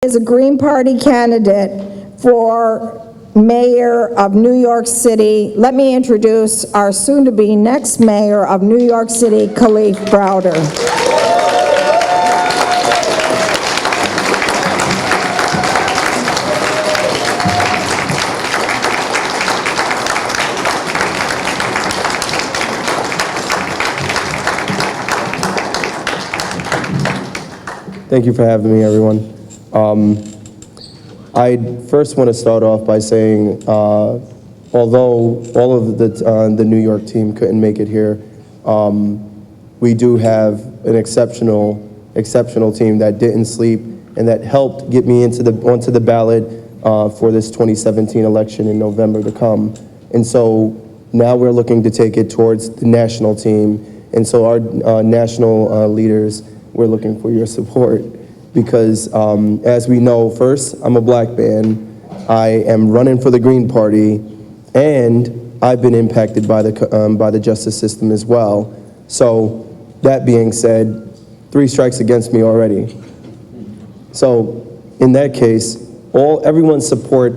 is a Green Party candidate for mayor of New York City. Let me introduce our soon-to-be next mayor of New York City, Akeem Browder. Thank you for having me, everyone. I first want to start off by saying, although all of the New York team couldn't make it here, we do have an exceptional team that didn't sleep and that helped get me onto the ballot for this 2017 election in November to come. And so now we're looking to take it towards the national team. And so our national leaders, we're looking for your support because, as we know, first, I'm a black man. I am running for the Green Party, and I've been impacted by the justice system as well. So, that being said, 3 strikes against me already. So, in that case, everyone's support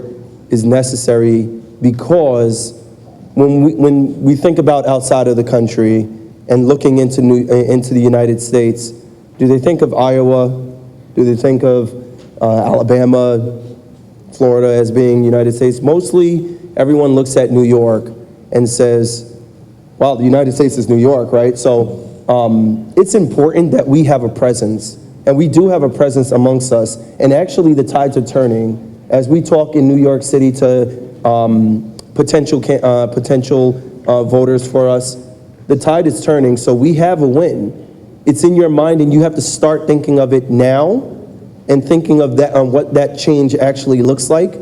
is necessary because when we think about outside of the country and looking into the United States, do they think of Iowa? Do they think of Alabama, Florida as being United States? Mostly, everyone looks at New York and says, well, the United States is New York, right? So it's important that we have a presence, and we do have a presence amongst us. And actually, the tides are turning. As we talk in New York City to potential voters for us, the tide is turning, so we have a win. It's in your mind, and you have to start thinking of it now and thinking of that on what that change actually looks like.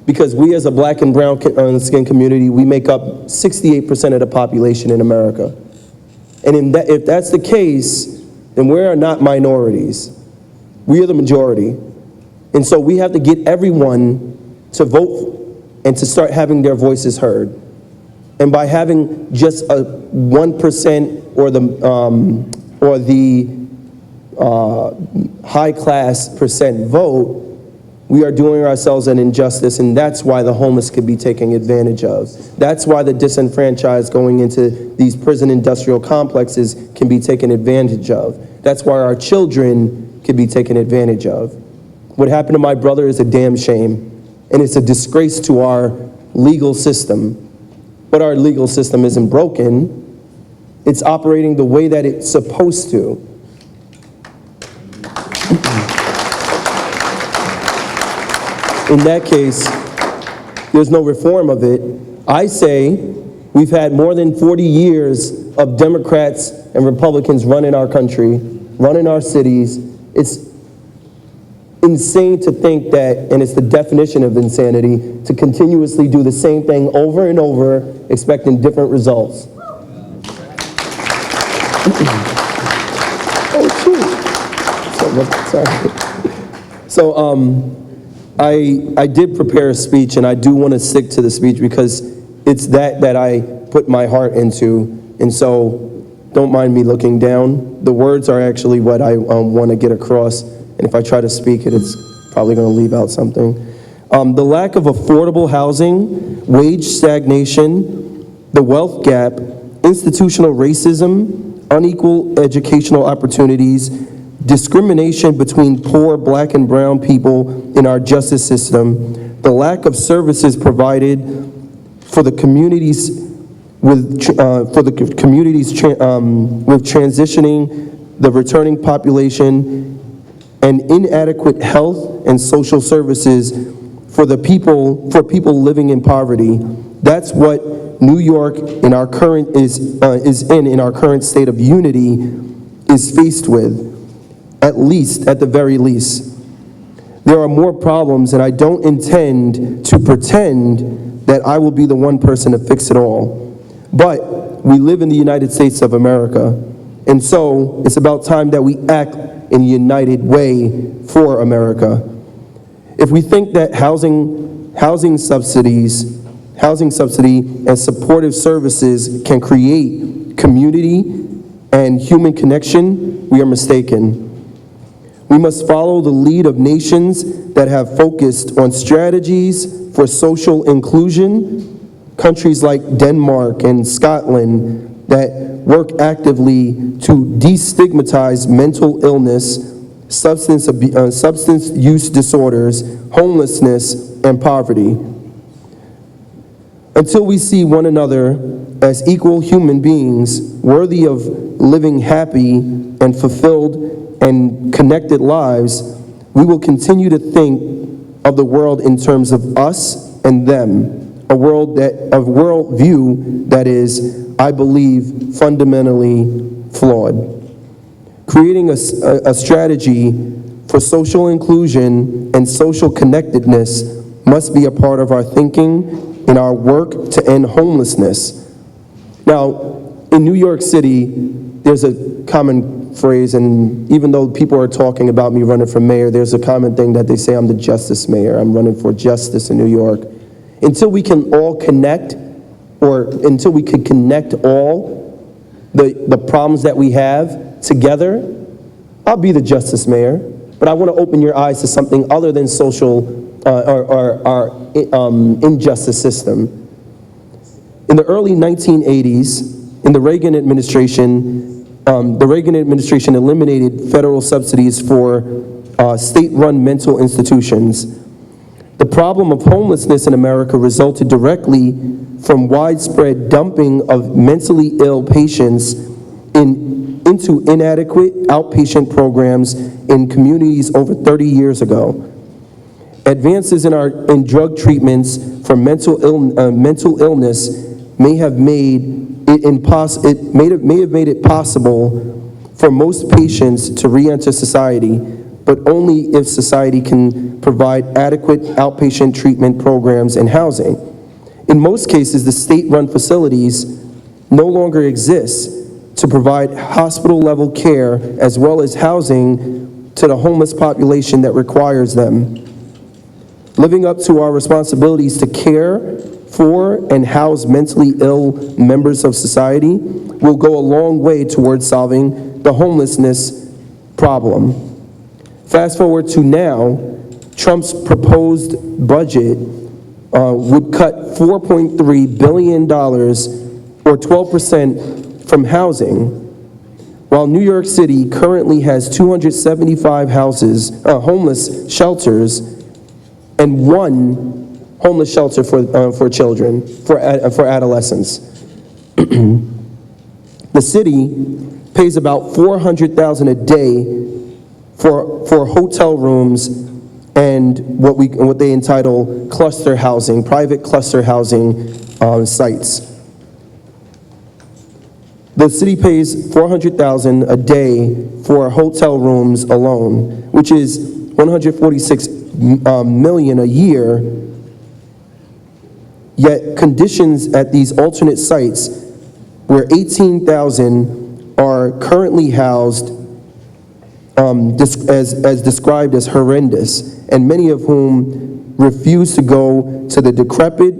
Because we as a black and brown skin community, we make up 68% of the population in America. And if that's the case, then we are not minorities. We are the majority. And so we have to get everyone to vote and to start having their voices heard. And by having just a 1% or the high-class percent vote, we are doing ourselves an injustice, and that's why the homeless could be taken advantage of. That's why the disenfranchised going into these prison industrial complexes can be taken advantage of. That's why our children can be taken advantage of. What happened to my brother is a damn shame, and it's a disgrace to our legal system. But our legal system isn't broken. It's operating the way that it's supposed to. In that case, there's no reform of it. I say we've had more than 40 years of Democrats and Republicans running our country, running our cities. It's insane to think that, and it's the definition of insanity, to continuously do the same thing over and over, expecting different results. So I did prepare a speech, and I do want to stick to the speech because it's that I put my heart into, and so don't mind me looking down. The words are actually what I want to get across, and if I try to speak it, it's probably going to leave out something. The lack of affordable housing, wage stagnation, the wealth gap, institutional racism, unequal educational opportunities, discrimination between poor black and brown people in our justice system, the lack of services provided for the communities with transitioning the returning population, and inadequate health and social services for people living in poverty. That's what New York in our current in our current state of unity is faced with. At the very least. There are more problems, and I don't intend to pretend that I will be the one person to fix it all. But we live in the United States of America, and so it's about time that we act in a united way for America. If we think that housing subsidy and supportive services can create community and human connection, we are mistaken. We must follow the lead of nations that have focused on strategies for social inclusion, countries like Denmark and Scotland that work actively to destigmatize mental illness, substance use disorders, homelessness, and poverty. Until we see one another as equal human beings worthy of living happy and fulfilled and connected lives, we will continue to think of the world in terms of us and them, a worldview that is, I believe, fundamentally flawed. Creating a strategy for social inclusion and social connectedness must be a part of our thinking in our work to end homelessness. Now, in New York City, there's a common phrase, and even though people are talking about me running for mayor, there's a common thing that they say, I'm the justice mayor. I'm running for justice in New York. Until we can all connect, or until we can connect all the problems that we have together, I'll be the justice mayor. But I want to open your eyes to something other than social our injustice system. In the early 1980s, in the Reagan administration eliminated federal subsidies for state-run mental institutions. The problem of homelessness in America resulted directly from widespread dumping of mentally ill patients into inadequate outpatient programs in communities over 30 years ago. Advances in drug treatments for mental illness may have made it possible for most patients to re-enter society, but only if society can provide adequate outpatient treatment programs and housing. In most cases, the state-run facilities no longer exist to provide hospital-level care as well as housing to the homeless population that requires them. Living up to our responsibilities to care for and house mentally ill members of society will go a long way towards solving the homelessness problem. Fast forward to now, Trump's proposed budget would cut $4.3 billion, or 12%, from housing, while New York City currently has 275 homeless shelters, and 1 homeless shelter for children, for adolescents. The city pays about $400,000 a day for hotel rooms and what they entitle cluster housing, private cluster housing sites. The city pays $400,000 a day for hotel rooms alone, which is $146 million a year. Yet conditions at these alternate sites, where 18,000 are currently housed, as described as horrendous, and many of whom refuse to go to the decrepit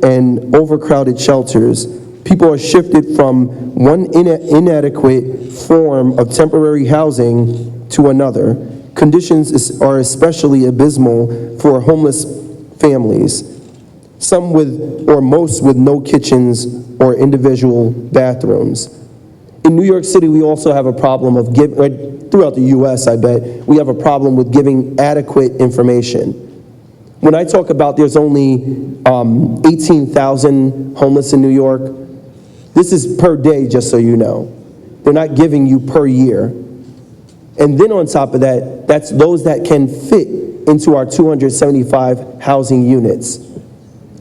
and overcrowded shelters. People are shifted from one inadequate form of temporary housing to another. Conditions are especially abysmal for homeless families, some with, or most with, no kitchens or individual bathrooms. In New York City, we also have a problem of throughout the US, I bet, we have a problem with giving adequate information. When I talk about there's only 18,000 homeless in New York, this is per day, just so you know. They're not giving you per year. And then on top of that, that's those that can fit into our 275 housing units.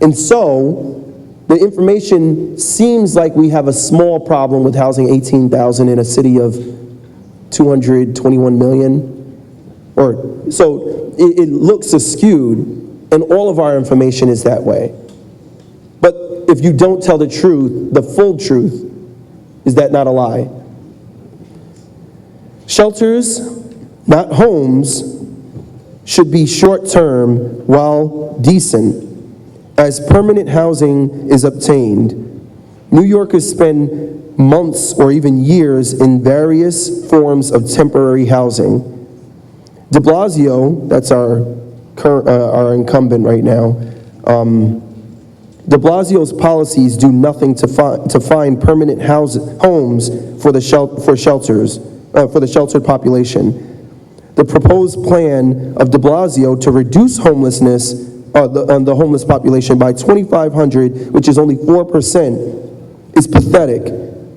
And so, the information seems like we have a small problem with housing 18,000 in a city of 221 million. So it looks askewed, and all of our information is that way. But if you don't tell the truth, the full truth, is that not a lie? Shelters, not homes, should be short-term while decent, as permanent housing is obtained. New Yorkers spend months or even years in various forms of temporary housing. De Blasio, that's our incumbent right now, de Blasio's policies do nothing to find permanent homes for the sheltered population. The proposed plan of de Blasio to reduce homelessness, the homeless population by 2,500, which is only 4%, is pathetic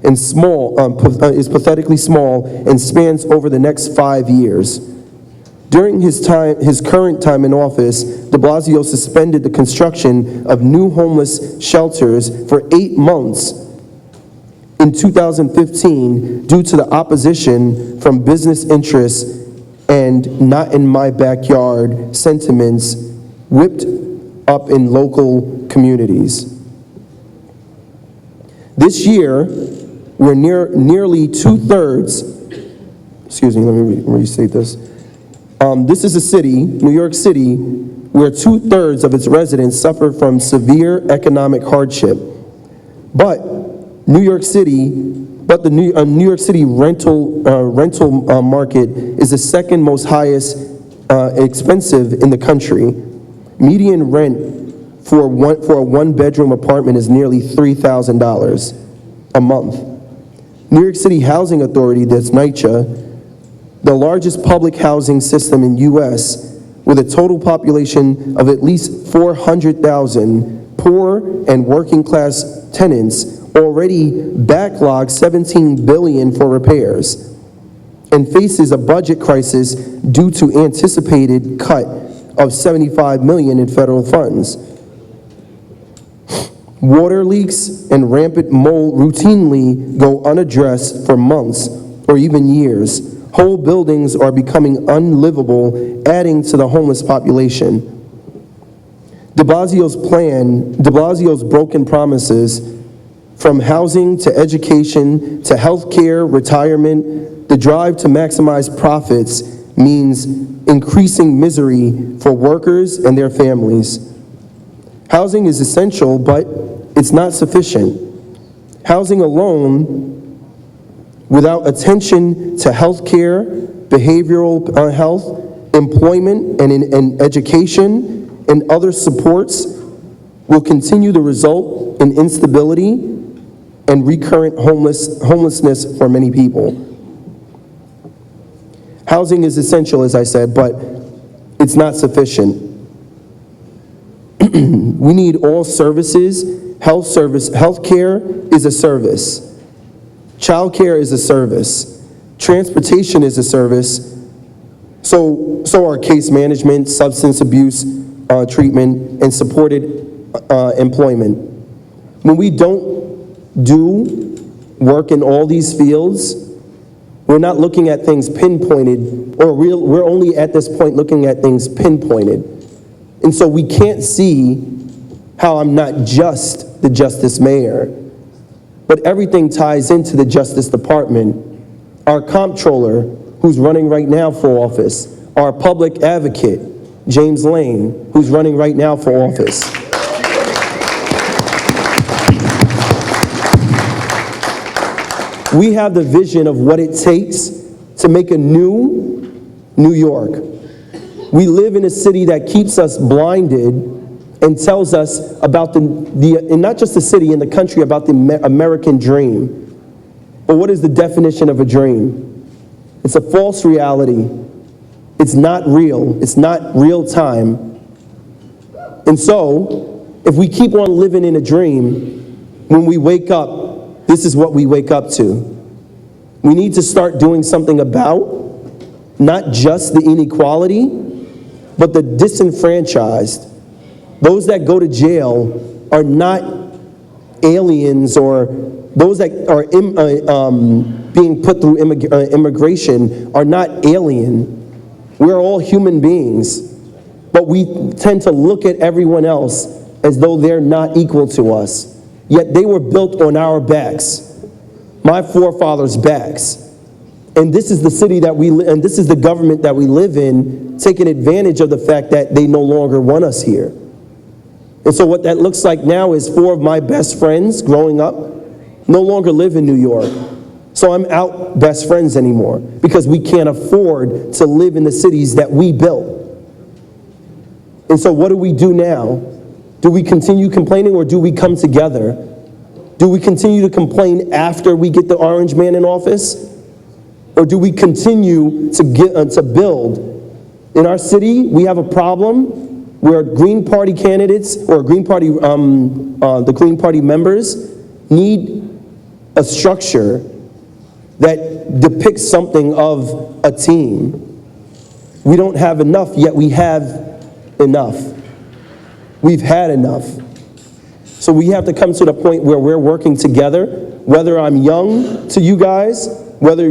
and small, is pathetically small and spans over the next 5 years. During his current time in office, de Blasio suspended the construction of new homeless shelters for 8 months in 2015 due to the opposition from business interests and not in my backyard sentiments whipped up in local communities. This year, we're nearly two-thirds, excuse me, let me restate this. This is a city, New York City, where two-thirds of its residents suffer from severe economic hardship. But the New York City rental market is the second most highest expensive in the country. Median rent for a one-bedroom apartment is nearly $3,000 a month. New York City Housing Authority, that's NYCHA, the largest public housing system in U.S., with a total population of at least 400,000 poor and working class tenants, already backlogged $17 billion for repairs, and faces a budget crisis due to anticipated cut of $75 million in federal funds. Water leaks and rampant mold routinely go unaddressed for months or even years. Whole buildings are becoming unlivable, adding to the homeless population. De Blasio's broken promises, from housing to education to health care, retirement, the drive to maximize profits means increasing misery for workers and their families. Housing is essential, but it's not sufficient. Housing alone, without attention to health care, behavioral health, employment, and education, and other supports, will continue to result in instability and recurrent homelessness for many people. Housing is essential, as I said, but it's not sufficient. We need all services. Health care is a service. Child care is a service. Transportation is a service. So are case management, substance abuse treatment, and supported employment. When we don't do work in all these fields, we're not looking at things pinpointed, or we're only at this point looking at things pinpointed. And so we can't see how I'm not just the Justice Mayor, but everything ties into the Justice Department. Our comptroller, who's running right now for office, our public advocate, James Lane, who's running right now for office. We have the vision of what it takes to make a new New York. We live in a city that keeps us blinded and tells us about and not just the city, in the country, about the American dream. But what is the definition of a dream? It's a false reality. It's not real. It's not real time. And so, if we keep on living in a dream, when we wake up, this is what we wake up to. We need to start doing something about not just the inequality, but the disenfranchised. Those that go to jail are not aliens, or those that are being put through immigration are not alien. We're all human beings, but we tend to look at everyone else as though they're not equal to us. Yet they were built on our backs, my forefathers' backs. And this is the city that and this is the government that we live in, taking advantage of the fact that they no longer want us here. And so what that looks like now is 4 of my best friends growing up no longer live in New York. So I'm out best friends anymore because we can't afford to live in the cities that we built. And so what do we do now? Do we continue complaining or do we come together? Do we continue to complain after we get the orange man in office? Or do we continue to build? In our city, we have a problem where Green Party candidates or Green Party, the Green Party members need a structure that depicts something of a team. We don't have enough, yet we have enough. We've had enough. So we have to come to the point where we're working together, whether I'm young to you guys, whether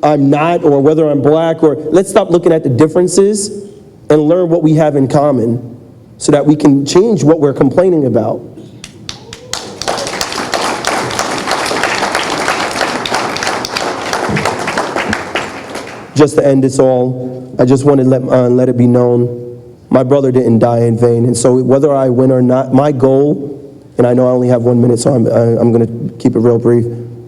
I'm not, or whether I'm black, or let's stop looking at the differences and learn what we have in common so that we can change what we're complaining about. Just to end this all, I just want to let it be known, my brother didn't die in vain. And so whether I win or not, my goal, and I know I only have 1 minute, so I'm going to keep it real brief.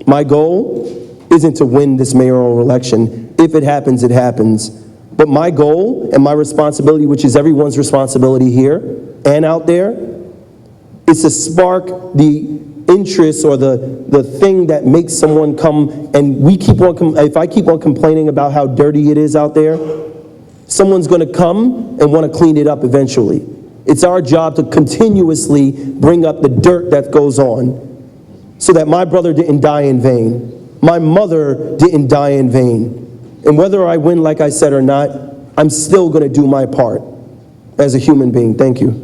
My goal isn't to win this mayoral election. If it happens, it happens. But my goal and my responsibility, which is everyone's responsibility here and out there, is to spark the interest or the thing that makes someone come, and we keep on, if I keep on complaining about how dirty it is out there, someone's going to come and want to clean it up eventually. It's our job to continuously bring up the dirt that goes on so that my brother didn't die in vain. My mother didn't die in vain. And whether I win, like I said, or not, I'm still going to do my part as a human being. Thank you.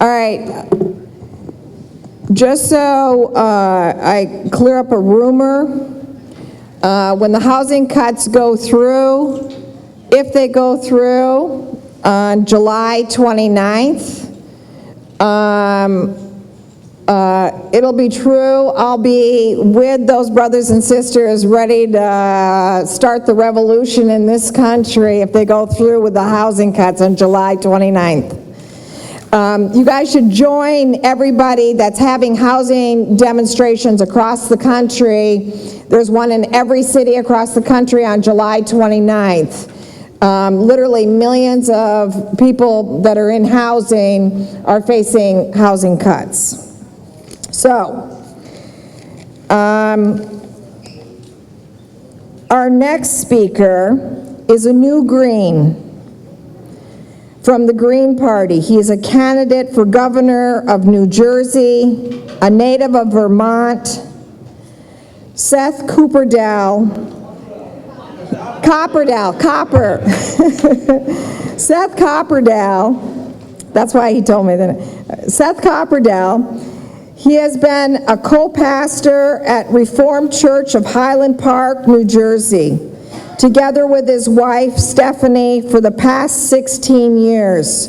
All right, just so I clear up a rumor, when the housing cuts go through, if they go through on July 29th, it'll be true. I'll be with those brothers and sisters ready to start the revolution in this country if they go through with the housing cuts on July 29th. You guys should join everybody that's having housing demonstrations across the country. There's one in every city across the country on July 29th. Literally millions of people that are in housing are facing housing cuts. So, our next speaker is a new Green from the Green Party. He is a candidate for governor of New Jersey, a native of Vermont, Seth Kaper-Dale. Seth Kaper-Dale, that's why he told me that. Seth Kaper-Dale, he has been a co-pastor at Reformed Church of Highland Park, New Jersey, together with his wife, Stephanie, for the past 16 years.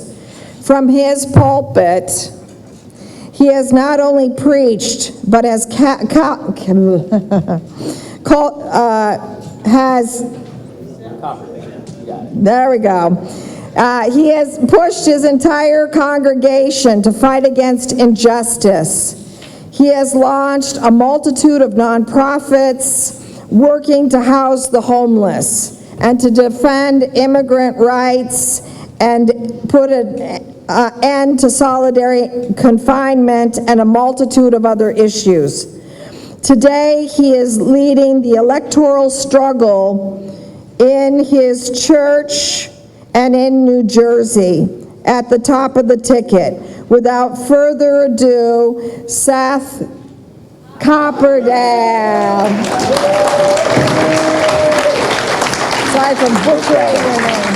From his pulpit, he has not only preached, but has there we go. He has pushed his entire congregation to fight against injustice. He has launched a multitude of nonprofits working to house the homeless and to defend immigrant rights and put an end to solitary confinement and a multitude of other issues. Today, he is leading the electoral struggle in his church and in New Jersey at the top of the ticket. Without further ado, Seth Kaper-Dale. Sorry for butchering your name.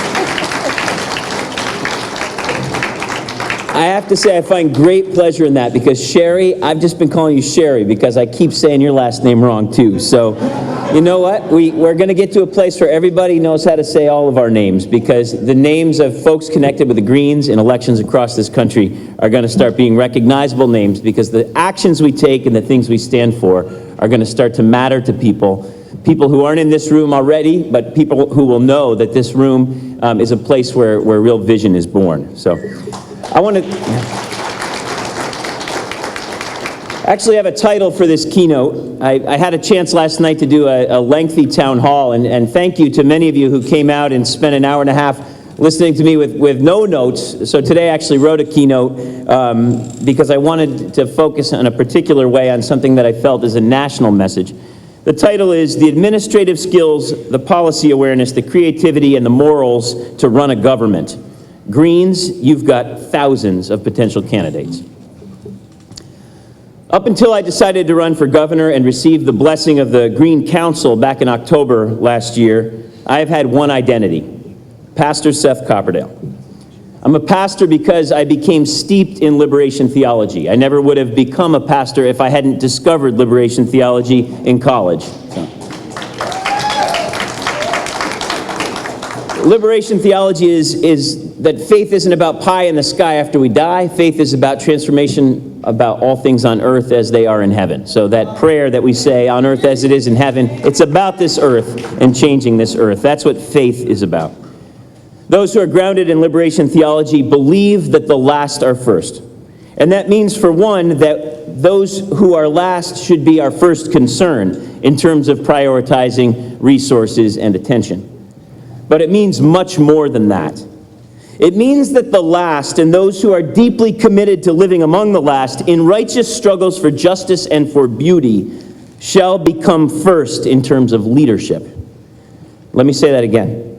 I have to say I find great pleasure in that, because Sherry, I've just been calling you Sherry because I keep saying your last name wrong too. So, you know what? We're going to get to a place where everybody knows how to say all of our names, because the names of folks connected with the Greens in elections across this country are going to start being recognizable names, because the actions we take and the things we stand for are going to start to matter to people who aren't in this room already, but people who will know that this room is a place where real vision is born. So I want to actually have a title for this keynote. I had a chance last night to do a lengthy town hall, and thank you to many of you who came out and spent an hour and a half listening to me with no notes. So today I actually wrote a keynote because I wanted to focus in a particular way on something that I felt is a national message. The title is The Administrative Skills, the Policy Awareness, the Creativity, and the Morals to Run a Government. Greens, you've got thousands of potential candidates. Up until I decided to run for governor and receive the blessing of the Green Council back in October last year, I have had one identity: Pastor Seth Kaper-Dale. I'm a pastor because I became steeped in liberation theology. I never would have become a pastor if I hadn't discovered liberation theology in college. Liberation theology is that faith isn't about pie in the sky after we die. Faith is about transformation, about all things on earth as they are in heaven. So that prayer that we say, on earth as it is in heaven, it's about this earth and changing this earth. That's what faith is about. Those who are grounded in liberation theology believe that the last are first. And that means, for one, that those who are last should be our first concern in terms of prioritizing resources and attention. But it means much more than that. It means that the last, and those who are deeply committed to living among the last in righteous struggles for justice and for beauty, shall become first in terms of leadership. Let me say that again.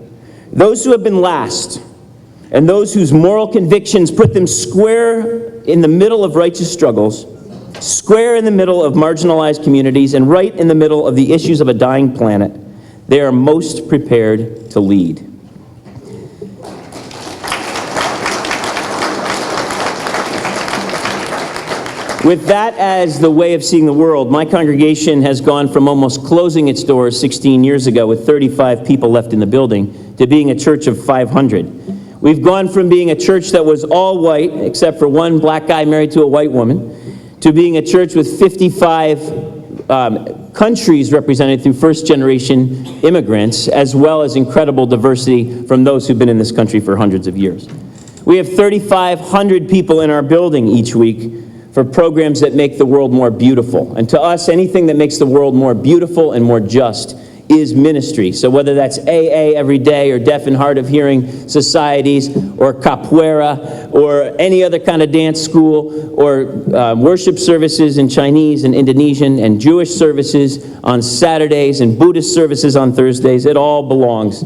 Those who have been last, and those whose moral convictions put them square in the middle of righteous struggles, square in the middle of marginalized communities, and right in the middle of the issues of a dying planet, they are most prepared to lead. With that as the way of seeing the world, my congregation has gone from almost closing its doors 16 years ago with 35 people left in the building to being a church of 500. We've gone from being a church that was all white, except for one black guy married to a white woman, to being a church with 55 countries represented through first-generation immigrants, as well as incredible diversity from those who've been in this country for hundreds of years. We have 3,500 people in our building each week for programs that make the world more beautiful. And to us, anything that makes the world more beautiful and more just is ministry. So whether that's AA every day, or deaf and hard of hearing societies, or capoeira, or any other kind of dance school, or worship services in Chinese and Indonesian, and Jewish services on Saturdays, and Buddhist services on Thursdays, it all belongs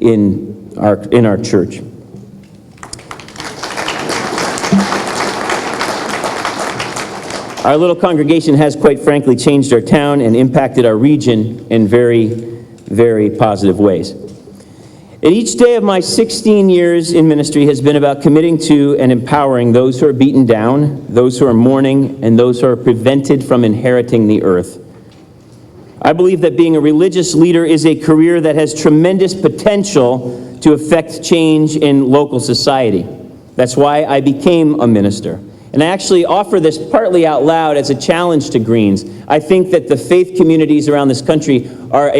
in our church. Our little congregation has, quite frankly, changed our town and impacted our region in very, very positive ways. And each day of my 16 years in ministry has been about committing to and empowering those who are beaten down, those who are mourning, and those who are prevented from inheriting the earth. I believe that being a religious leader is a career that has tremendous potential to affect change in local society. That's why I became a minister. And I actually offer this partly out loud as a challenge to Greens. I think that the faith communities around this country are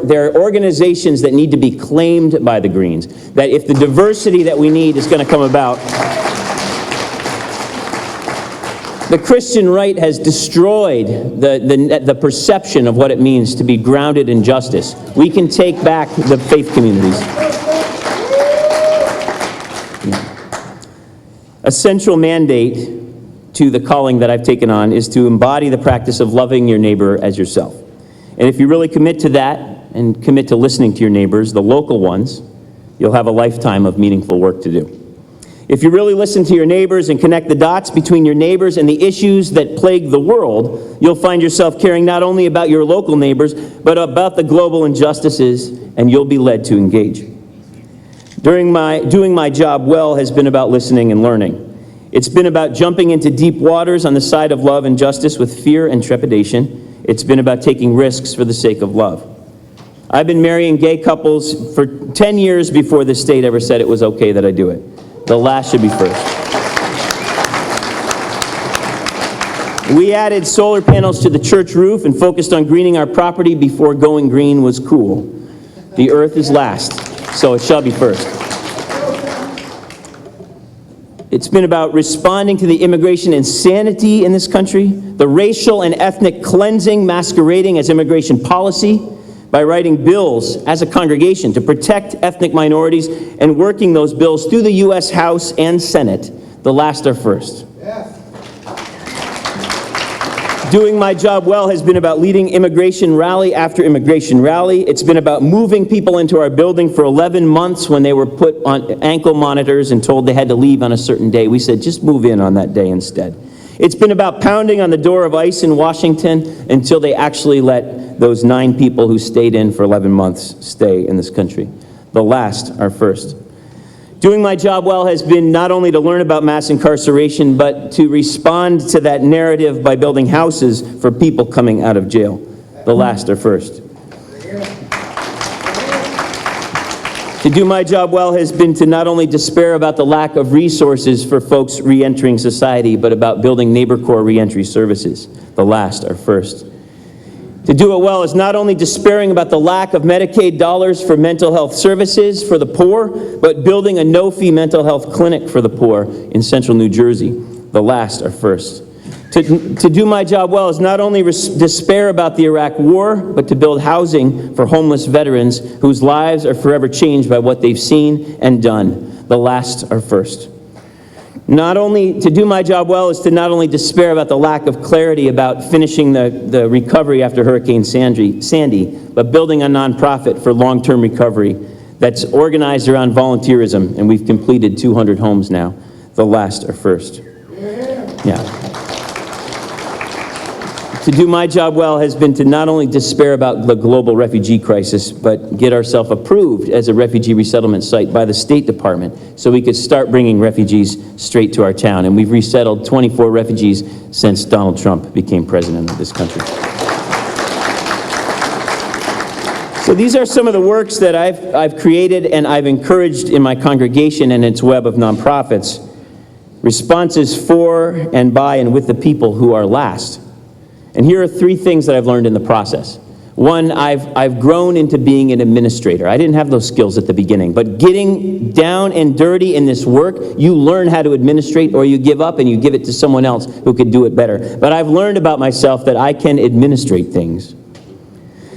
they're organizations that need to be claimed by the Greens. That if the diversity that we need is going to come about, the Christian right has destroyed the perception of what it means to be grounded in justice. We can take back the faith communities. A central mandate to the calling that I've taken on is to embody the practice of loving your neighbor as yourself. And if you really commit to that and commit to listening to your neighbors, the local ones, you'll have a lifetime of meaningful work to do. If you really listen to your neighbors and connect the dots between your neighbors and the issues that plague the world, you'll find yourself caring not only about your local neighbors, but about the global injustices, and you'll be led to engage. Doing my job well has been about listening and learning. It's been about jumping into deep waters on the side of love and justice with fear and trepidation. It's been about taking risks for the sake of love. I've been marrying gay couples for 10 years before the state ever said it was okay that I do it. The last should be first. We added solar panels to the church roof and focused on greening our property before going green was cool. The earth is last, so it shall be first. It's been about responding to the immigration insanity in this country, the racial and ethnic cleansing masquerading as immigration policy, by writing bills as a congregation to protect ethnic minorities and working those bills through the U.S. House and Senate. The last are first. Yes. Doing my job well has been about leading immigration rally after immigration rally. It's been about moving people into our building for 11 months when they were put on ankle monitors and told they had to leave on a certain day. We said, just move in on that day instead. It's been about pounding on the door of ICE in Washington until they actually let those 9 people who stayed in for 11 months stay in this country. The last are first. Doing my job well has been not only to learn about mass incarceration, but to respond to that narrative by building houses for people coming out of jail. The last are first. To do my job well has been to not only despair about the lack of resources for folks re-entering society, but about building Neighbor Corps reentry services. The last are first. To do it well is not only despairing about the lack of Medicaid dollars for mental health services for the poor, but building a no-fee mental health clinic for the poor in central New Jersey. The last are first. To do my job well is not only despair about the Iraq War, but to build housing for homeless veterans whose lives are forever changed by what they've seen and done. The last are first. To do my job well is to not only despair about the lack of clarity about finishing the recovery after Hurricane Sandy, but building a nonprofit for long-term recovery that's organized around volunteerism, and we've completed 200 homes now. The last are first. Yeah. To do my job well has been to not only despair about the global refugee crisis, but get ourselves approved as a refugee resettlement site by the State Department so we could start bringing refugees straight to our town. And we've resettled 24 refugees since Donald Trump became president of this country. So these are some of the works that I've created and I've encouraged in my congregation and its web of nonprofits. Responses for and by and with the people who are last. And here are 3 things that I've learned in the process. One, I've grown into being an administrator. I didn't have those skills at the beginning, but getting down and dirty in this work, you learn how to administrate or you give up and you give it to someone else who could do it better. But I've learned about myself that I can administrate things.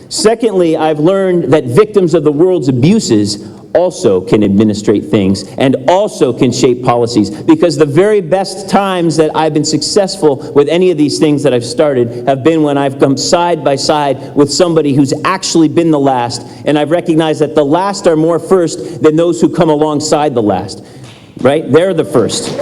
Secondly, I've learned that victims of the world's abuses also can administrate things and also can shape policies, because the very best times that I've been successful with any of these things that I've started have been when I've come side by side with somebody who's actually been the last, and I've recognized that the last are more first than those who come alongside the last, right? They're the first.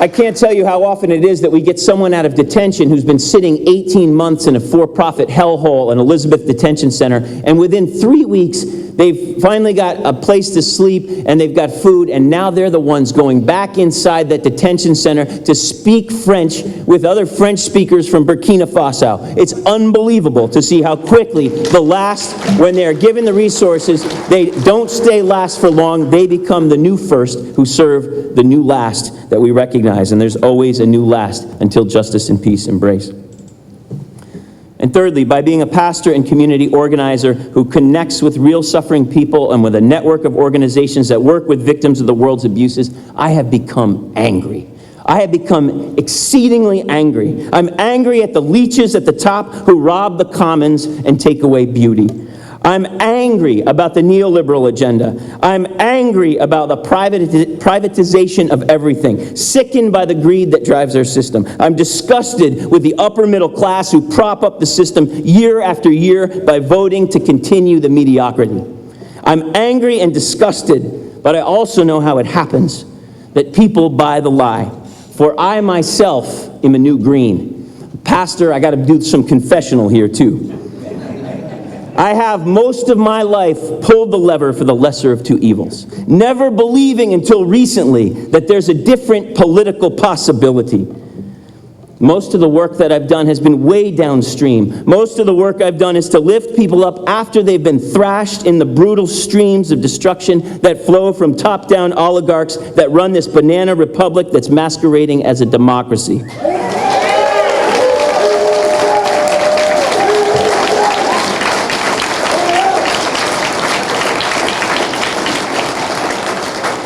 I can't tell you how often it is that we get someone out of detention who's been sitting 18 months in a for-profit hellhole in Elizabeth Detention Center, and within 3 weeks, they've finally got a place to sleep, and they've got food, and now they're the ones going back inside that detention center to speak French with other French speakers from Burkina Faso. It's unbelievable to see how quickly the last, when they're given the resources, they don't stay last for long. They become the new first who serve the new last that we recognize. And there's always a new last until justice and peace embrace. And thirdly, by being a pastor and community organizer who connects with real suffering people and with a network of organizations that work with victims of the world's abuses, I have become angry. I have become exceedingly angry. I'm angry at the leeches at the top who rob the commons and take away beauty. I'm angry about the neoliberal agenda. I'm angry about the privatization of everything, sickened by the greed that drives our system. I'm disgusted with the upper middle class who prop up the system year after year by voting to continue the mediocrity. I'm angry and disgusted, but I also know how it happens, that people buy the lie. For I myself am a new green. Pastor, I got to do some confessional here too. I have most of my life pulled the lever for the lesser of two evils, never believing until recently that there's a different political possibility. Most of the work that I've done has been way downstream. Most of the work I've done is to lift people up after they've been thrashed in the brutal streams of destruction that flow from top-down oligarchs that run this banana republic that's masquerading as a democracy.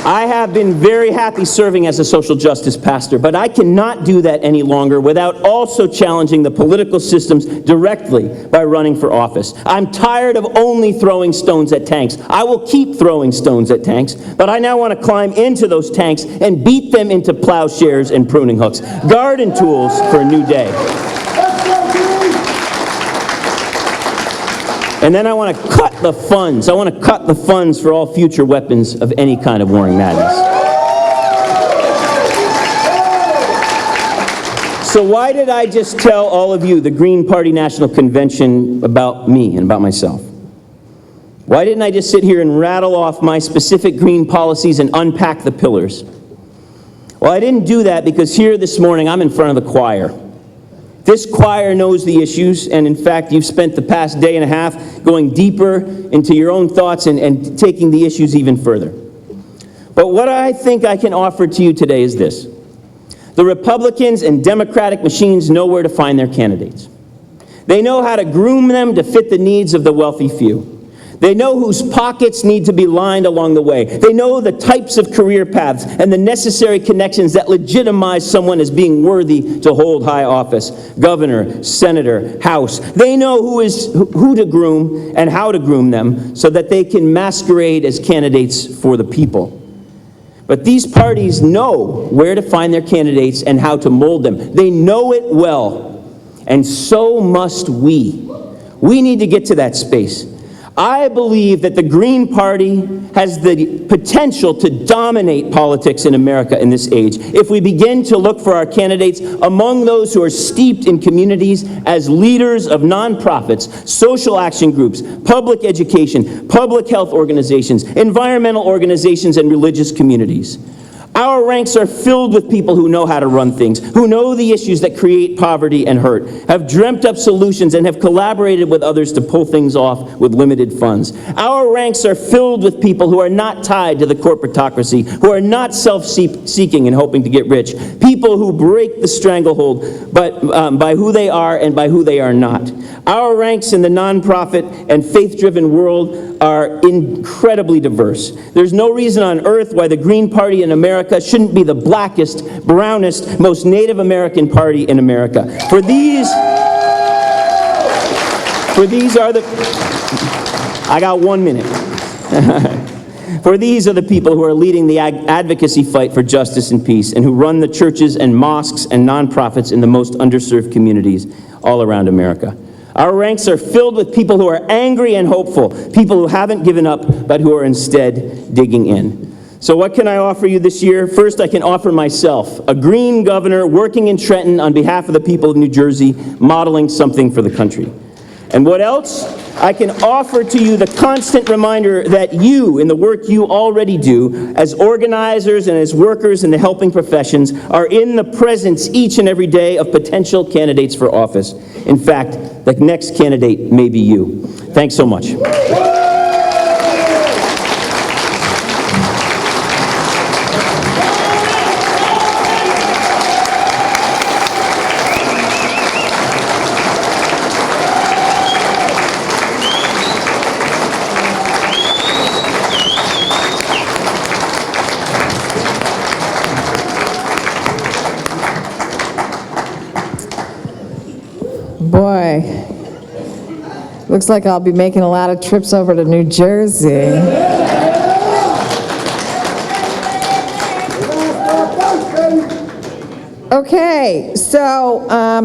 I have been very happy serving as a social justice pastor, but I cannot do that any longer without also challenging the political systems directly by running for office. I'm tired of only throwing stones at tanks. I will keep throwing stones at tanks, but I now want to climb into those tanks and beat them into plowshares and pruning hooks, garden tools for a new day. And then I want to cut the funds. I want to cut the funds for all future weapons of any kind of warring madness. So why did I just tell all of you, the Green Party National Convention, about me and about myself? Why didn't I just sit here and rattle off my specific green policies and unpack the pillars? Well, I didn't do that because here this morning I'm in front of the choir. This choir knows the issues, and in fact, you've spent the past day and a half going deeper into your own thoughts and taking the issues even further. But what I think I can offer to you today is this. The Republicans and Democratic machines know where to find their candidates. They know how to groom them to fit the needs of the wealthy few. They know whose pockets need to be lined along the way. They know the types of career paths and the necessary connections that legitimize someone as being worthy to hold high office. Governor, senator, House. They know who to groom and how to groom them so that they can masquerade as candidates for the people. But these parties know where to find their candidates and how to mold them. They know it well, and so must we. We need to get to that space. I believe that the Green Party has the potential to dominate politics in America in this age if we begin to look for our candidates among those who are steeped in communities as leaders of nonprofits, social action groups, public education, public health organizations, environmental organizations, and religious communities. Our ranks are filled with people who know how to run things, who know the issues that create poverty and hurt, have dreamt up solutions, and have collaborated with others to pull things off with limited funds. Our ranks are filled with people who are not tied to the corporatocracy, who are not self-seeking and hoping to get rich, people who break the stranglehold by who they are and by who they are not. Our ranks in the nonprofit and faith-driven world are incredibly diverse. There's no reason on earth why the Green Party in America shouldn't be the blackest, brownest, most Native American party in America. For these are the... I got 1 minute. For these are the people who are leading the advocacy fight for justice and peace, and who run the churches and mosques and nonprofits in the most underserved communities all around America. Our ranks are filled with people who are angry and hopeful, people who haven't given up, but who are instead digging in. So what can I offer you this year? First, I can offer myself, a green governor working in Trenton on behalf of the people of New Jersey, modeling something for the country. And what else? I can offer to you the constant reminder that you, in the work you already do, as organizers and as workers in the helping professions, are in the presence each and every day of potential candidates for office. In fact, the next candidate may be you. Thanks so much. Boy, looks like I'll be making a lot of trips over to New Jersey. Okay, so I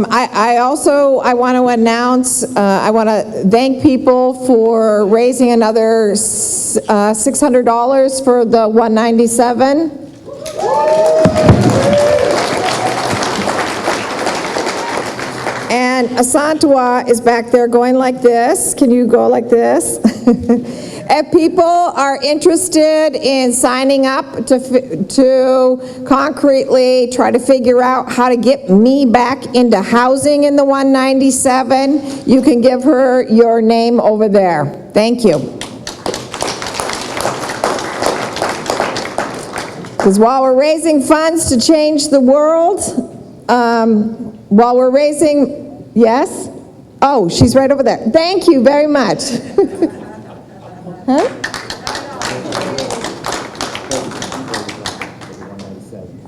want to announce, I want to thank people for raising another $600 for the 197. And Asantua is back there going like this. Can you go like this? If people are interested in signing up to concretely try to figure out how to get me back into housing in the 197, you can give her your name over there. Thank you. Because while we're raising funds to change the world, while we're raising, yes? Oh, she's right over there. Thank you very much. Huh?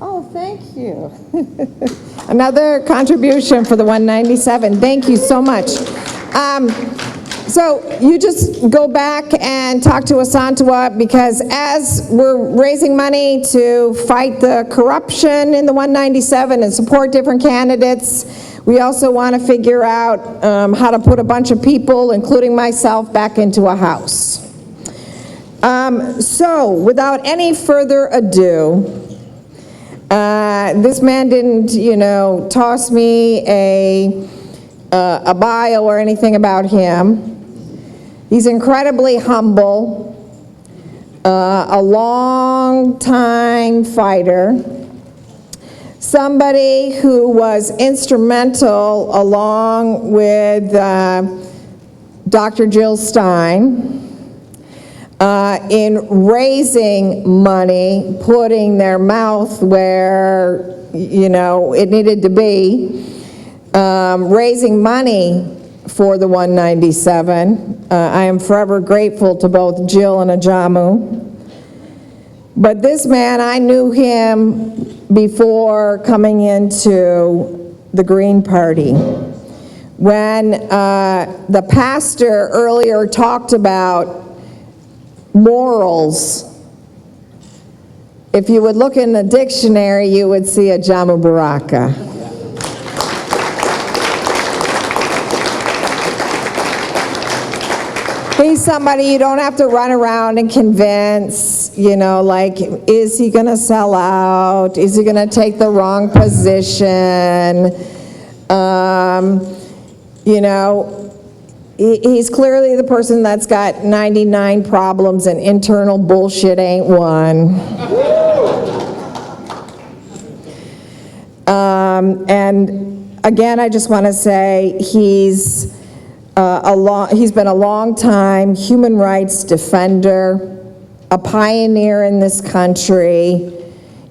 Oh, thank you. Another contribution for the 197. Thank you so much. So you just go back and talk to Asantua, because as we're raising money to fight the corruption in the 197 and support different candidates, we also want to figure out how to put a bunch of people, including myself, back into a house. So without any further ado, this man didn't, toss me a bio or anything about him. He's incredibly humble, a long-time fighter, somebody who was instrumental, along with Dr. Jill Stein, in raising money, putting their mouth where, it needed to be, raising money for the 197. I am forever grateful to both Jill and Ajamu. But this man, I knew him before coming into the Green Party. When the pastor earlier talked about morals, if you would look in the dictionary, you would see Ajamu Baraka. He's somebody you don't have to run around and convince, like, is he going to sell out? Is he going to take the wrong position? He's clearly the person that's got 99 problems and internal bullshit ain't one. And again, I just want to say he's been a long time human rights defender, a pioneer in this country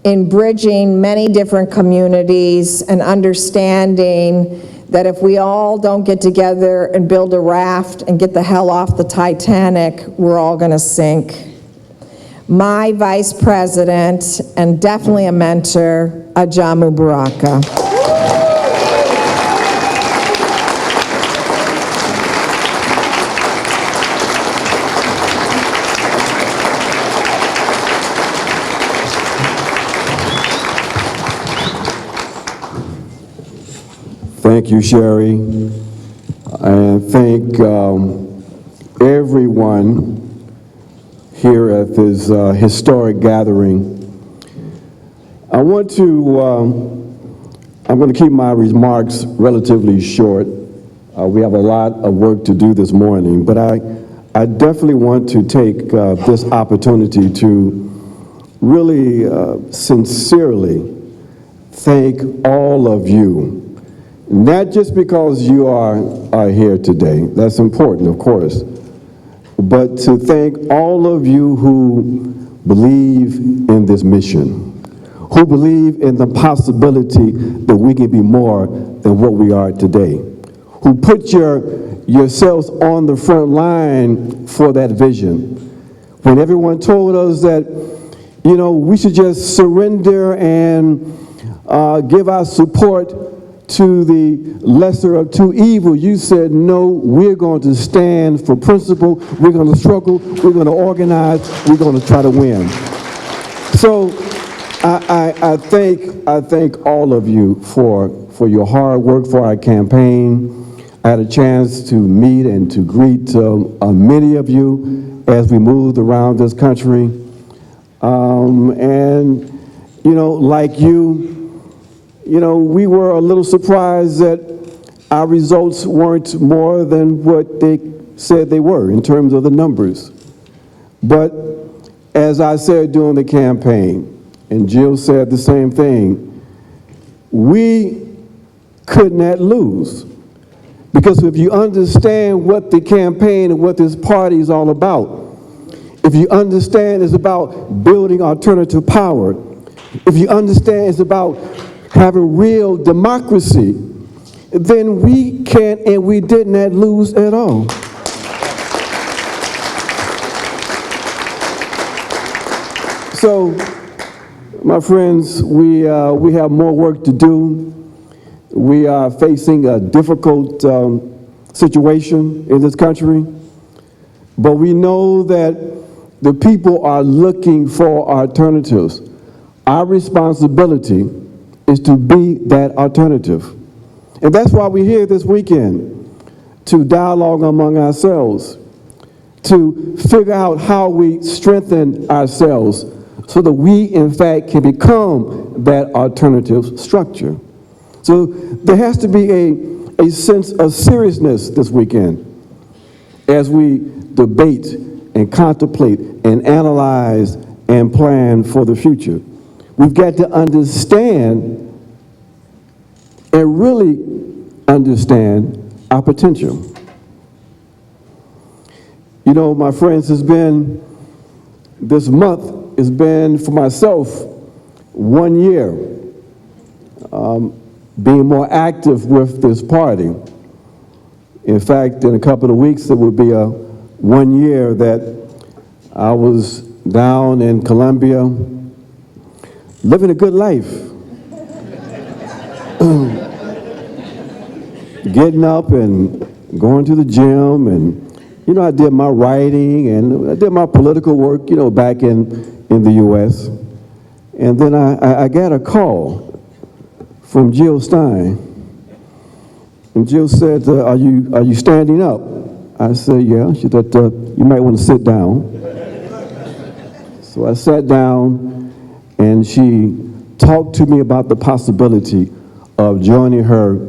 in bridging many different communities and understanding that if we all don't get together and build a raft and get the hell off the Titanic, we're all going to sink. My vice president, and definitely a mentor, Ajamu Baraka. Thank you, Sherry, and thank everyone here at this historic gathering. I'm going to keep my remarks relatively short. We have a lot of work to do this morning, but I definitely want to take this opportunity to really sincerely thank all of you. Not just because you are here today, that's important, of course, but to thank all of you who believe in this mission, who believe in the possibility that we can be more than what we are today, who put yourselves on the front line for that vision. When everyone told us that, we should just surrender and give our support to the lesser of two evils, you said, no, we're going to stand for principle, we're going to struggle, we're going to organize, we're going to try to win. So I thank all of you for your hard work for our campaign. I had a chance to meet and to greet many of you as we moved around this country. And, like you, we were a little surprised that our results weren't more than what they said they were in terms of the numbers. But as I said during the campaign, and Jill said the same thing, we could not lose. Because if you understand what the campaign and what this party is all about, if you understand it's about building alternative power, if you understand it's about having real democracy, then we can't and we did not lose at all. So, my friends, we have more work to do. We are facing a difficult situation in this country, but we know that the people are looking for alternatives. Our responsibility is to be that alternative. And that's why we're here this weekend, to dialogue among ourselves, to figure out how we strengthen ourselves so that we, in fact, can become that alternative structure. So there has to be a sense of seriousness this weekend as we debate and contemplate and analyze and plan for the future. We've got to understand and really understand our potential. You know, my friends, this month has been for myself 1 year being more active with this party. In fact, in a couple of weeks, it will be 1 year that I was down in Colombia living a good life. Getting up and going to the gym, and, you know, I did my writing and I did my political work, you know, back in the U.S. And then I got a call from Jill Stein. And Jill said, are you standing up? I said, yeah. She said, you might want to sit down. So I sat down, and she talked to me about the possibility of joining her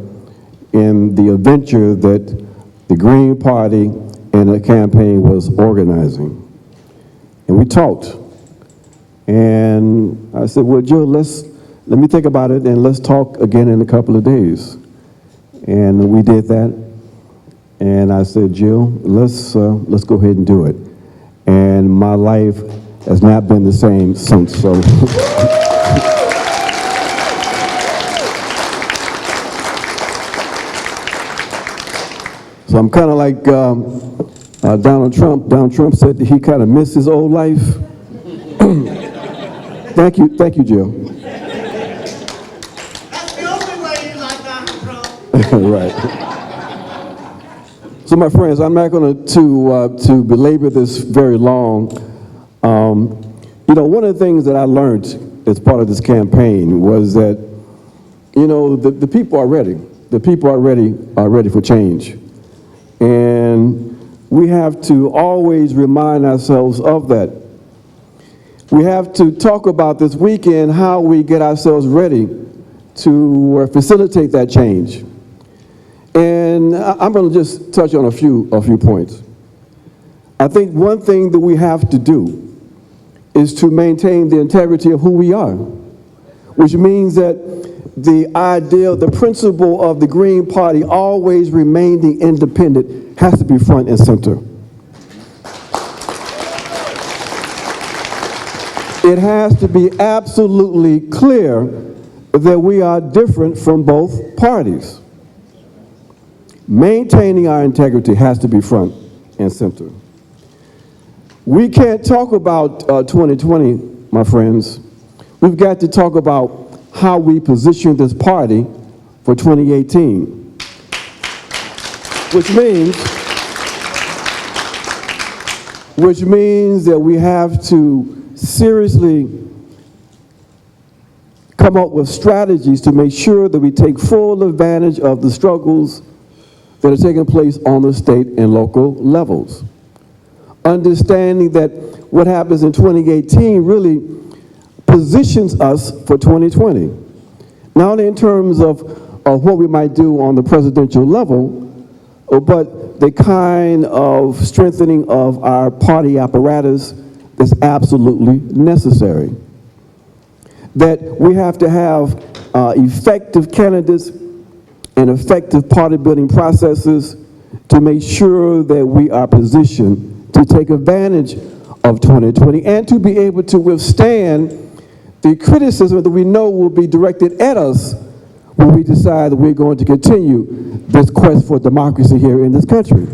in the adventure that the Green Party and the campaign was organizing. And we talked. And I said, well, Jill, let me think about it, and let's talk again in a couple of days. And we did that. And I said, Jill, let's go ahead and do it. And my life has not been the same since. So. So I'm kind of like Donald Trump. Donald Trump said that he kind of missed his old life. Thank you, Jill. That's the only way you like Donald Trump. Right. So, my friends, I'm not going to belabor this very long. You know, one of the things that I learned as part of this campaign was that, you know, the people are ready. The people are ready for change. And we have to always remind ourselves of that. We have to talk about this weekend how we get ourselves ready to facilitate that change. And I'm going to just touch on a few points. I think one thing that we have to do is to maintain the integrity of who we are, which means that the ideal, the principle of the Green Party always remaining independent has to be front and center. It has to be absolutely clear that we are different from both parties. Maintaining our integrity has to be front and center. We can't talk about 2020, my friends. We've got to talk about how we position this party for 2018, which means that we have to seriously come up with strategies to make sure that we take full advantage of the struggles that are taking place on the state and local levels. Understanding that what happens in 2018 really positions us for 2020. Not only in terms of of what we might do on the presidential level, but the kind of strengthening of our party apparatus is absolutely necessary. That we have to have effective candidates and effective party building processes to make sure that we are positioned to take advantage of 2020 and to be able to withstand the criticism that we know will be directed at us when we decide that we're going to continue this quest for democracy here in this country.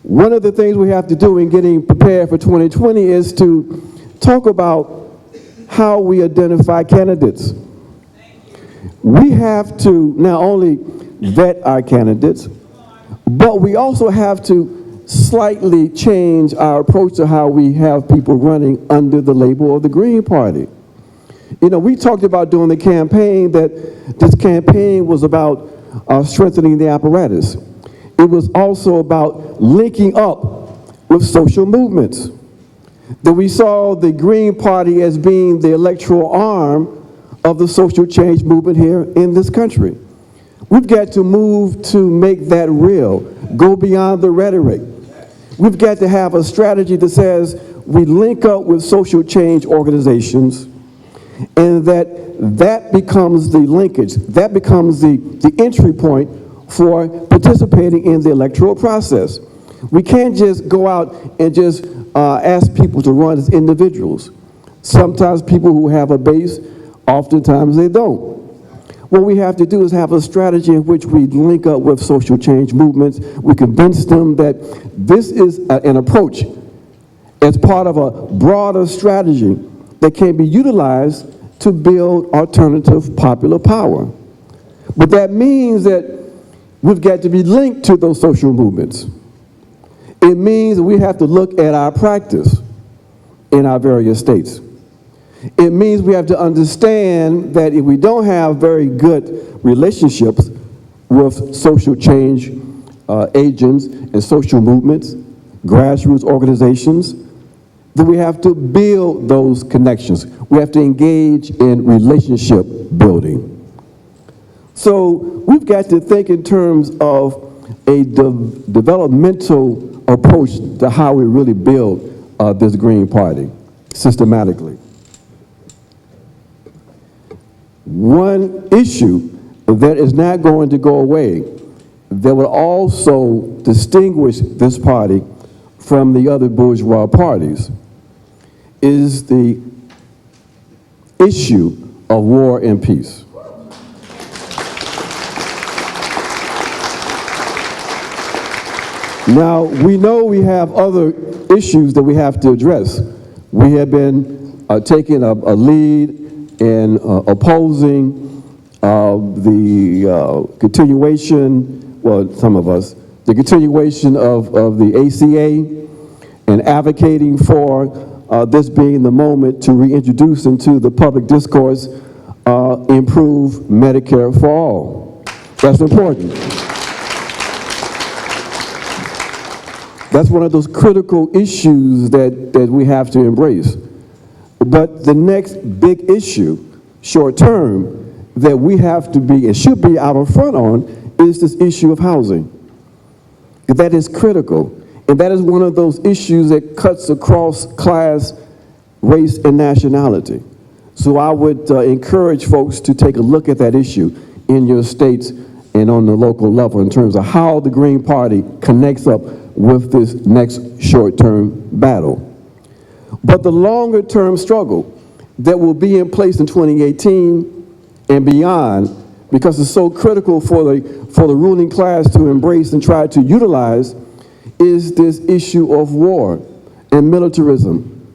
One of the things we have to do in getting prepared for 2020 is to talk about how we identify candidates. We have to not only vet our candidates, but we also have to slightly change our approach to how we have people running under the label of the Green Party. You know, we talked about during the campaign that this campaign was about strengthening the apparatus. It was also about linking up with social movements. That we saw the Green Party as being the electoral arm of the social change movement here in this country. We've got to move to make that real, go beyond the rhetoric. We've got to have a strategy that says we link up with social change organizations, and that becomes the linkage, that becomes the entry point for participating in the electoral process. We can't just go out and just ask people to run as individuals. Sometimes people who have a base, oftentimes they don't. What we have to do is have a strategy in which we link up with social change movements. We convince them that this is an approach as part of a broader strategy that can be utilized to build alternative popular power. But that means that we've got to be linked to those social movements. It means that we have to look at our practice in our various states. It means we have to understand that if we don't have very good relationships with social change agents and social movements, grassroots organizations, then we have to build those connections. We have to engage in relationship building. So we've got to think in terms of a developmental approach to how we really build this Green Party systematically. One issue that is not going to go away, that will also distinguish this party from the other bourgeois parties, is the issue of war and peace. Now, we know we have other issues that we have to address. We have been taking a lead in opposing the continuation, well, some of us, the continuation of the ACA and advocating for this being the moment to reintroduce into the public discourse improve Medicare for all. That's important. That's one of those critical issues that we have to embrace. But the next big issue, short term, that we have to be and should be out in front on is this issue of housing. That is critical. And that is one of those issues that cuts across class, race, and nationality. So I would encourage folks to take a look at that issue in your states and on the local level in terms of how the Green Party connects up with this next short-term battle. But the longer-term struggle that will be in place in 2018 and beyond, because it's so critical for the ruling class to embrace and try to utilize, is this issue of war and militarism,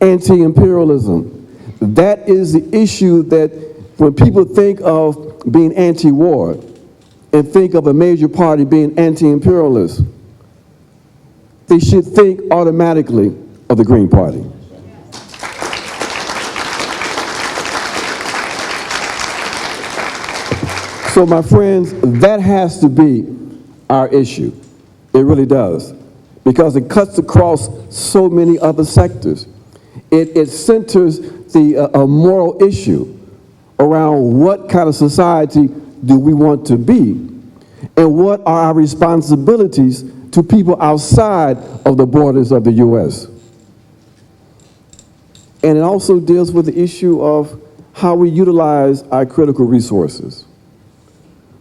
anti-imperialism. That is the issue that when people think of being anti-war and think of a major party being anti-imperialist, they should think automatically of the Green Party. So my friends, that has to be our issue. It really does. Because it cuts across so many other sectors. It centers a moral issue around what kind of society do we want to be, and what are our responsibilities to people outside of the borders of the U.S. And it also deals with the issue of how we utilize our critical resources.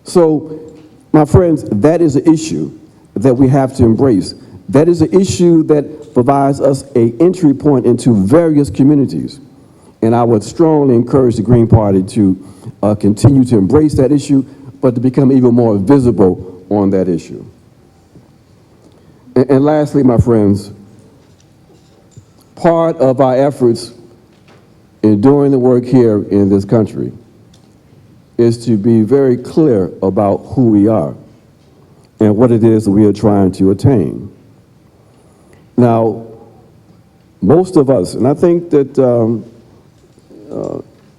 So, my friends, that is an issue that we have to embrace. That is an issue that provides us an entry point into various communities. And I would strongly encourage the Green Party to continue to embrace that issue, but to become even more visible on that issue. And lastly, my friends, part of our efforts in doing the work here in this country is to be very clear about who we are and what it is that we are trying to attain. Now, most of us, and I think that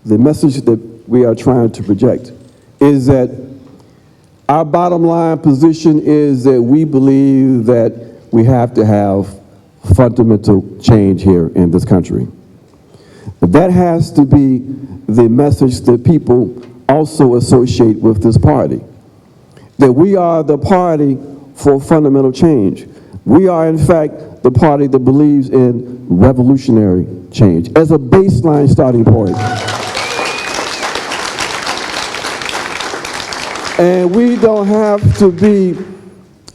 the message that we are trying to project is that our bottom line position is that we believe that we have to have fundamental change here in this country. But that has to be the message that people also associate with this party, that we are the party for fundamental change. We are, in fact, the party that believes in revolutionary change as a baseline starting point. And we don't have to be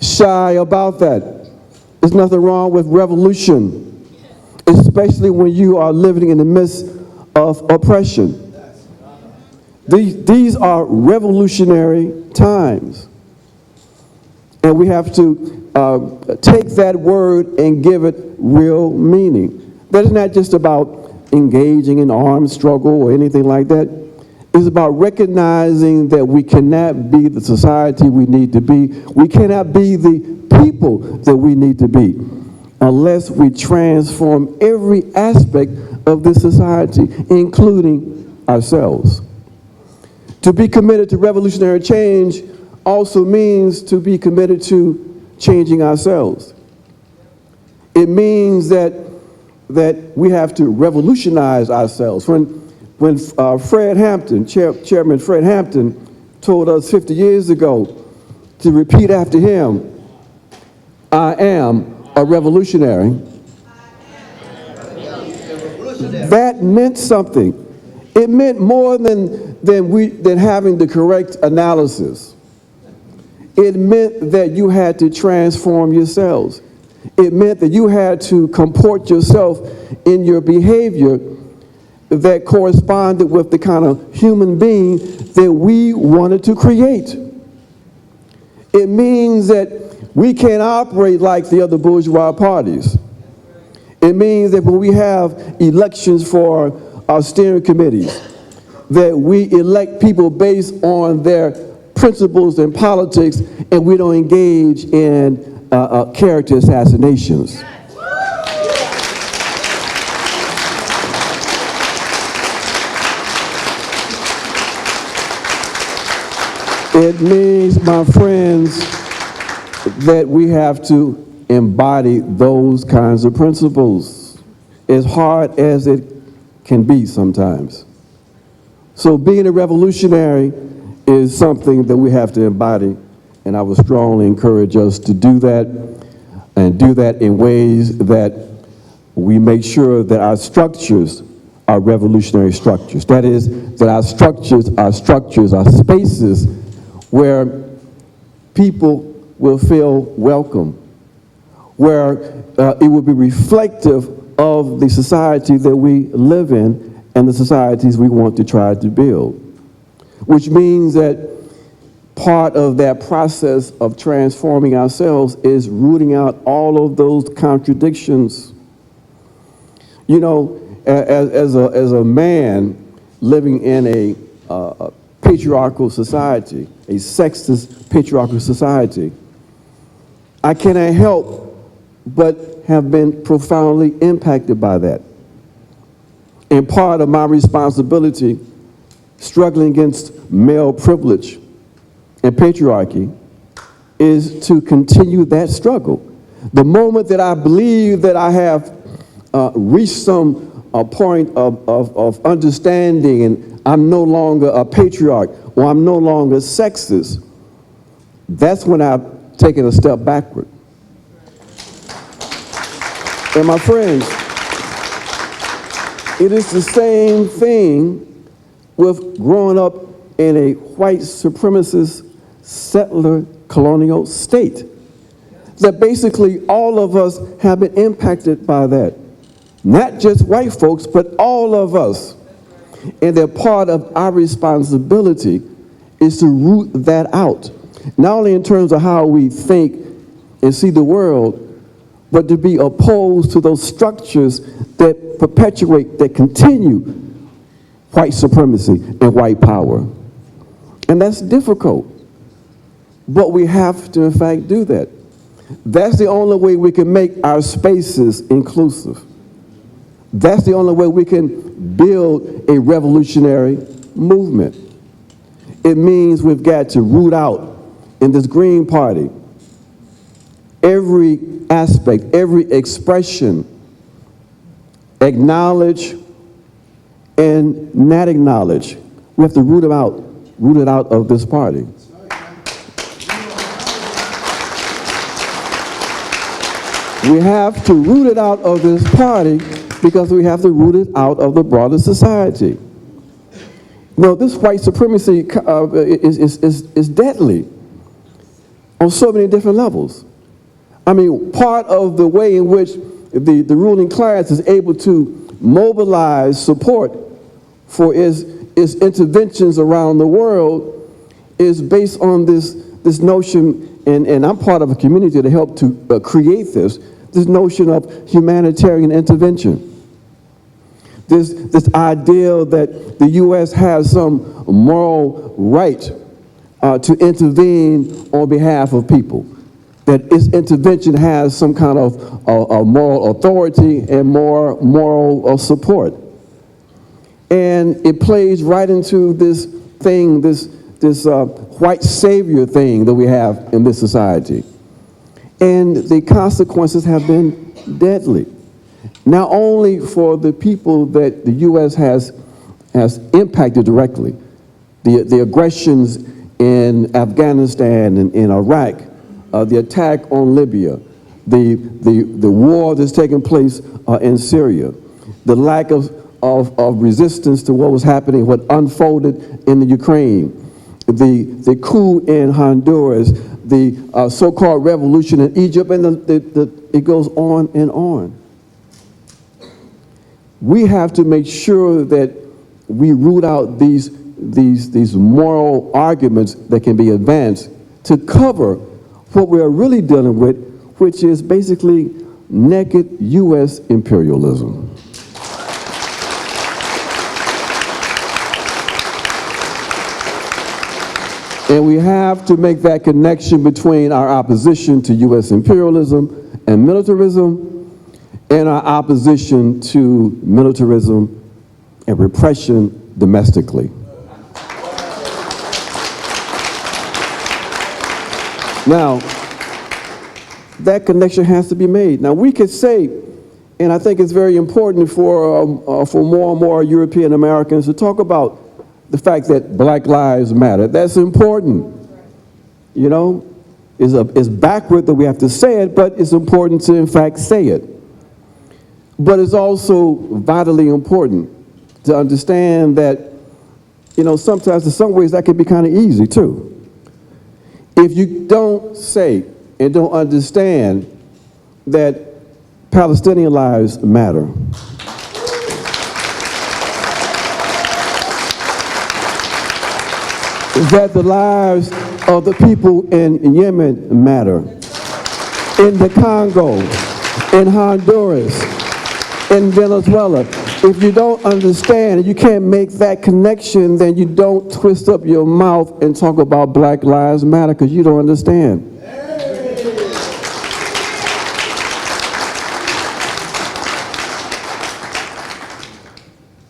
shy about that. There's nothing wrong with revolution, especially when you are living in the midst of oppression. These are revolutionary times. And we have to take that word and give it real meaning. That is not just about engaging in armed struggle or anything like that. It's about recognizing that we cannot be the society we need to be. We cannot be the people that we need to be unless we transform every aspect of this society, including ourselves. To be committed to revolutionary change also means to be committed to changing ourselves. It means that we have to revolutionize ourselves. When Fred Hampton, Chairman Fred Hampton, told us 50 years ago to repeat after him, "I am a revolutionary," that meant something. It meant more than having the correct analysis. It meant that you had to transform yourselves. It meant that you had to comport yourself in your behavior that corresponded with the kind of human being that we wanted to create. It means that we can't operate like the other bourgeois parties. It means that when we have elections for our steering committees, that we elect people based on their principles and politics, and we don't engage in character assassinations. It means, my friends, that we have to embody those kinds of principles, as hard as it can be sometimes. So being a revolutionary is something that we have to embody, and I would strongly encourage us to do that, and do that in ways that we make sure that our structures are revolutionary structures. That is, that our structures are spaces where people will feel welcome, where it will be reflective of the society that we live in and the societies we want to try to build. Which means that part of that process of transforming ourselves is rooting out all of those contradictions. You know, as a man living in a patriarchal society, a sexist patriarchal society, I cannot help but have been profoundly impacted by that. And part of my responsibility, struggling against male privilege and patriarchy, is to continue that struggle. The moment that I believe that I have reached some a point of understanding, and I'm no longer a patriarch, or I'm no longer sexist, that's when I've taken a step backward. And my friends, it is the same thing with growing up in a white supremacist settler colonial state. That basically all of us have been impacted by that. Not just white folks, but all of us. And that part of our responsibility is to root that out. Not only in terms of how we think and see the world, but to be opposed to those structures that perpetuate, that continue white supremacy and white power. And that's difficult. But we have to, in fact, do that. That's the only way we can make our spaces inclusive. That's the only way we can build a revolutionary movement. It means we've got to root out in this Green Party every aspect, every expression, acknowledge and not acknowledge. We have to root it out of this party. We have to root it out of this party because we have to root it out of the broader society. Well, this white supremacy is deadly on so many different levels. I mean, part of the way in which the ruling class is able to mobilize support for its interventions around the world is based on this notion, and I'm part of a community that helped to create this notion of humanitarian intervention. This idea that the U.S. has some moral right to intervene on behalf of people, that its intervention has some kind of moral authority and more moral support. And it plays right into this thing, this white savior thing that we have in this society. And the consequences have been deadly. Not only for the people that the U.S. has impacted directly, the aggressions in Afghanistan and in Iraq, the attack on Libya, the war that's taking place in Syria, the lack of resistance to what was happening, what unfolded in the Ukraine, the coup in Honduras, the so-called revolution in Egypt, and it goes on and on. We have to make sure that we root out these moral arguments that can be advanced to cover what we are really dealing with, which is basically naked U.S. imperialism. And we have to make that connection between our opposition to U.S. imperialism and militarism and our opposition to militarism and repression domestically. Now, that connection has to be made. Now, we could say, and I think it's very important for more and more European Americans to talk about the fact that Black Lives Matter. That's important. You know, it's backward that we have to say it, but it's important to, in fact, say it. But it's also vitally important to understand that, you know, sometimes in some ways that can be kind of easy, too. If you don't say and don't understand that Palestinian lives matter, that the lives of the people in Yemen matter, in the Congo, in Honduras, in Venezuela. If you don't understand and you can't make that connection, then you don't twist up your mouth and talk about Black Lives Matter because you don't understand.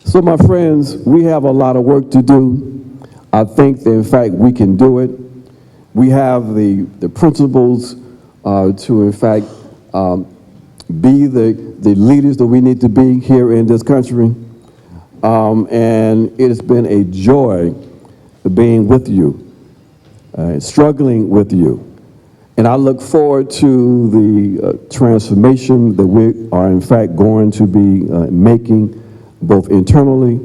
So my friends, we have a lot of work to do. I think that in fact we can do it. We have the principles to in fact be the leaders that we need to be here in this country. And it has been a joy being with you, struggling with you. And I look forward to the transformation that we are in fact going to be making both internally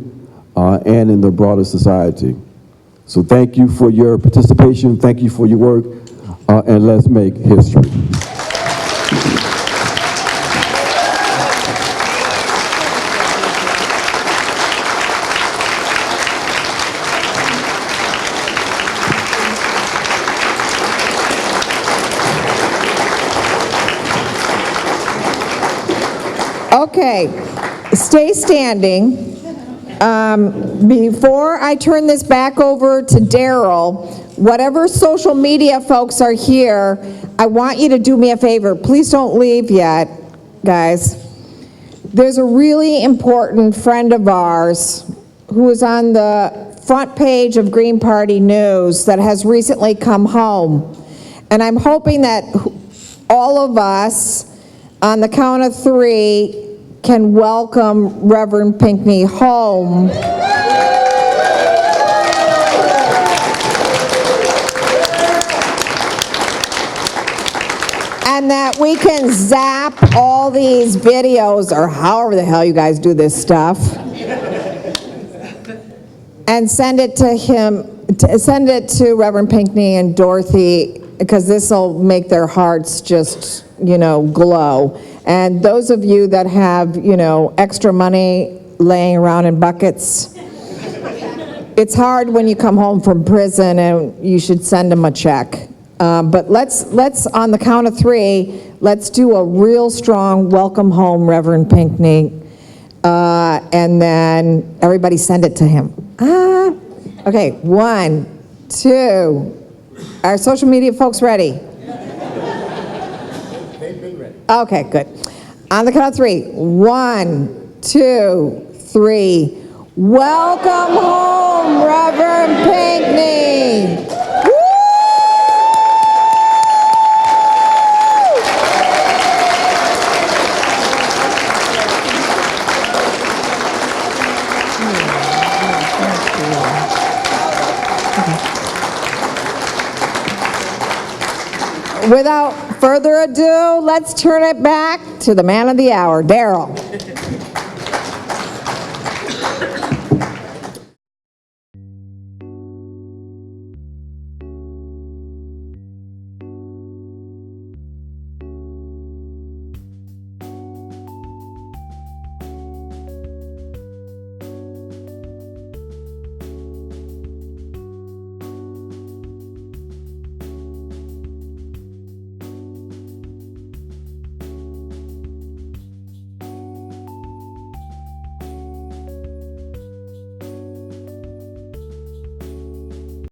and in the broader society. So thank you for your participation, thank you for your work, and let's make history. Okay, stay standing. Before I turn this back over to Daryl, whatever social media folks are here, I want you to do me a favor. Please don't leave yet, guys. There's a really important friend of ours who is on the front page of Green Party News that has recently come home. And I'm hoping that all of us, on the count of 3, can welcome Reverend Pinckney home. And that we can zap all these videos, or however the hell you guys do this stuff, and send it to him, send it to Reverend Pinckney and Dorothy, because this will make their hearts just, glow. And those of you that have, extra money laying around in buckets, it's hard when you come home from prison and you should send them a check. But let's, on the count of 3, let's do a real strong welcome home, Reverend Pinckney. And then everybody send it to him. Okay, 1, 2. Are social media folks ready? Okay, good. On the count of 3, 1, 2, 3. Welcome home, Reverend Pinckney. Woo! Without further ado, let's turn it back to the man of the hour, Daryl.